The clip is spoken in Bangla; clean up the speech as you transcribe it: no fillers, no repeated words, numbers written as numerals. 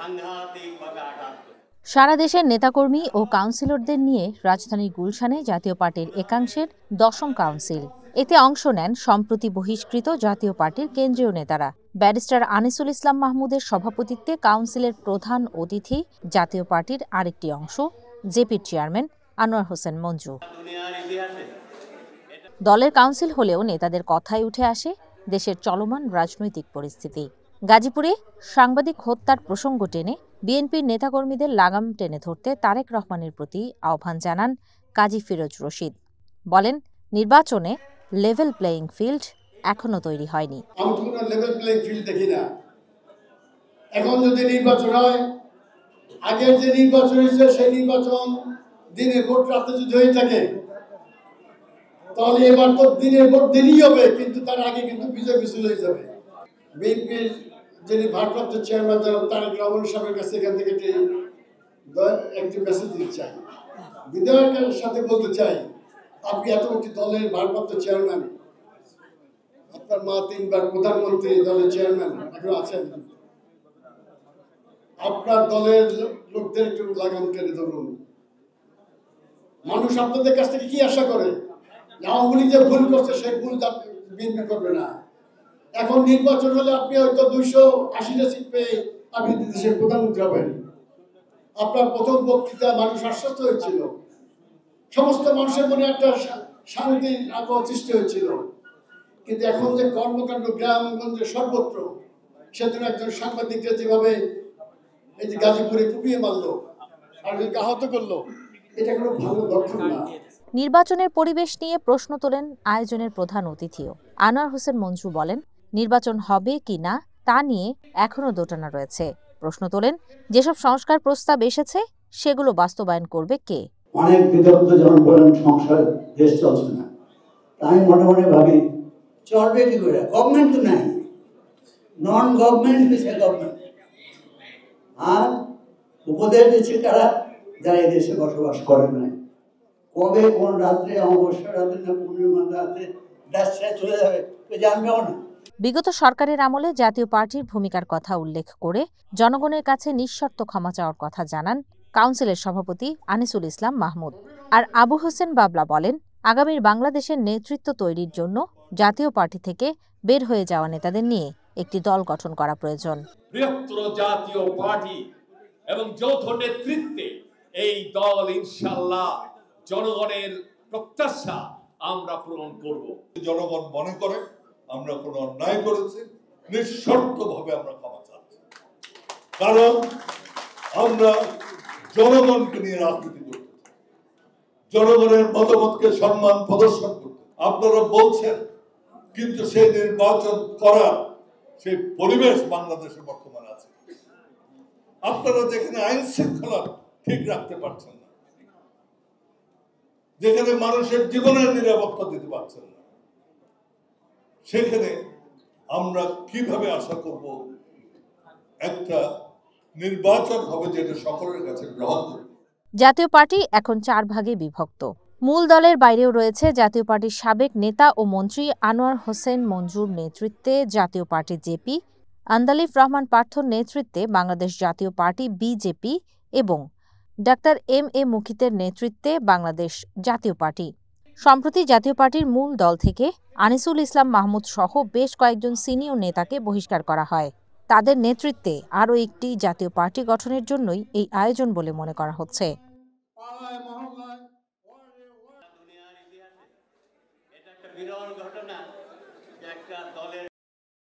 সাংঘাতিকভাবে আঘাত করে। সারা দেশের নেতাকর্মী ও কাউন্সিলরদের নিয়ে রাজধানীর গুলশানে জাতীয় পার্টির একাংশের 10ম কাউন্সিল। এতে অংশ নেন সম্প্রতি বহিষ্কৃত জাতীয় পার্টির কেন্দ্রীয় নেতারা। ব্যারিস্টার আনিসুল ইসলাম মাহমুদের সভাপতিত্বে কাউন্সিলের প্রধান অতিথি জাতীয় পার্টির আরেকটি অংশ জেপির চেয়ারম্যান আনোয়ার হোসেন মঞ্জু। দলের কাউন্সিল হলেও নেতাদের কথায় উঠে আসে দেশের চলমান রাজনৈতিক পরিস্থিতি। গাজীপুরে সাংবাদিক হত্যার প্রসঙ্গ টেনে বিএনপির নেতাকর্মীদের লাগাম টেনে ধরতে তারেক রহমানের প্রতি আহ্বান জানান কাজী ফিরোজ রশিদ। বলেন, নির্বাচনে লেভেল প্লেয়িং ফিল্ড এখনো তৈরি হয়নি। আমি তো কোনো লেভেল প্লেয়িং ফিল্ড দেখি না। এখন যদি নির্বাচন হয়, আগের যে নির্বাচন হয়েছে সেই নির্বাচন দিনের ভোট রাতে যদি হয়ে থাকে, তাহলে এবার তো দিনের ভোট দেরি হবে, কিন্তু তার আগে কিন্তু বিজয় মিছিল হয়ে যাবে। বিএনপির যিনি ভারপ্রাপ্ত চেয়ারম্যান জনাব তারেক রহমান সাহেবের কাছে এখান থেকে একটি মেসেজ দিতে চাই, বিধায়কের সাথে বলতে চাই, আপনি এত একটি দলের ভারপ্রাপ্ত চেয়ারম্যান, আপনার মা 3বার প্রধানমন্ত্রী, দলের চেয়ারম্যান এখন আছেন, আপনার দলের লোকদের একটু লাগাম টেনে ধরুন। মানুষ আপনাদের কাছ থেকে কি আশা করে? আওয়ামী লীগ যে ভুল করছে সেই ভুল বিএনপি করবে না। এখন নির্বাচন হলে আপনি হয়তো 280টা সিট পেয়ে আপনি দেশের প্রধানমন্ত্রী হবেন। আপনার প্রথম বক্তৃতা মানুষ আশ্বস্ত হয়েছিল, সমস্ত মানুষের মনে একটা শান্তির আবহাওয়া সৃষ্টি হয়েছিল। কিন্তু এখন যে কর্মকাণ্ড গ্রামগঞ্জে সর্বত্র, সেদিন একজন সাংবাদিকরা যেভাবে এই যে গাজীপুরে কুপিয়ে মারলো আর আহত করলো, এটা কোনো ভালো লক্ষণ না। নির্বাচনের পরিবেশ নিয়ে প্রশ্ন তোলেন আয়োজনের প্রধান অতিথিও। আনোয়ার হোসেন মঞ্জু বলেন, নির্বাচন হবে কি না তা নিয়ে এখনো দোটানা রয়েছে। প্রশ্ন তোলেন, যেসব সংস্কার প্রস্তাব এসেছে সেগুলো বাস্তবায়ন করবে কে? অনেক বিদগ্ধ জন বলেন সংসার দেশ চলছে না। আমি মনে মনে ভাবি, চলবে কি করে? গভর্নমেন্ট তো নাই, নন গভর্নমেন্ট হচ্ছে গভর্নমেন্ট। আর উপদেশ দিচ্ছে কারা? যারা এই দেশে বসবাস করে নাই। কবে কোন রাত্রে, অমাবস্যা রাত্রে না পূর্ণিমা রাত্রে দেশ চলে যাবে জানবেও না। বিগত সরকারের আমলে জাতীয় পার্টির ভূমিকার কথা উল্লেখ করে জনগণের কাছে নিঃশর্ত ক্ষমা চাওয়ার কথা জানান কাউন্সিলের সভাপতি আনিসুল ইসলাম মাহমুদ। আর আবু হোসেন বাবলা বলেন, আগামীর বাংলাদেশের নেতৃত্ব তৈরির জন্য জাতীয় পার্টি থেকে বের হয়ে যাওয়া নেতাদের নিয়ে একটি দল গঠন করা প্রয়োজন। বৃহত্তর জাতীয় পার্টি এবং যৌথ নেতৃত্বে এই দল ইনশাআল্লাহ জনগণের প্রত্যাশা আমরা পূরণ করব। জনগণ মনে করে আমরা কোনো অন্যায় করেছি, নিঃশর্তভাবে আমরা ক্ষমা চাচ্ছি, কারণ আমরা জনগণকে নিয়ে রাজনীতি করতে, জনগণের মতামতকে সম্মান প্রদর্শন করতে। আপনারা বলছেন, কিন্তু সেই নির্বাচন করার সেই পরিবেশ বাংলাদেশে বর্তমানে আছে। আপনারা যেখানে আইন শৃঙ্খলা ঠিক রাখতে পারছেন না, যেখানে মানুষের জীবনের নিরাপত্তা দিতে পারছেন না, সেখানে আমরা কিভাবে আশা করব একটা নির্বাচন হবে যেটা সকলের কাছে গ্রহণযোগ্য? জাতীয় পার্টি এখন 4 ভাগে বিভক্ত। মূল দলের বাইরেও রয়েছে জাতীয় পার্টির সাবেক নেতা ও মন্ত্রী আনোয়ার হোসেন মঞ্জুর নেতৃত্বে জাতীয় পার্টি জেপি, আন্দালিফ রহমান পার্থর নেতৃত্বে বাংলাদেশ জাতীয় পার্টি বিজেপি এবং ডাক্তার এম.এ. মুকিতের নেতৃত্বে বাংলাদেশ জাতীয় পার্টি। সম্প্রতি জাতীয় পার্টির মূল দল থেকে আনিসুল ইসলাম মাহমুদ সহ বেশ কয়েকজন সিনিয়র নেতাকে বহিষ্কার করা হয়। তাদের নেতৃত্বে আরও একটি জাতীয় পার্টি গঠনের জন্যই এই আয়োজন বলে মনে করা হচ্ছে। এটা একটা বিরল ঘটনা যে একটা দলের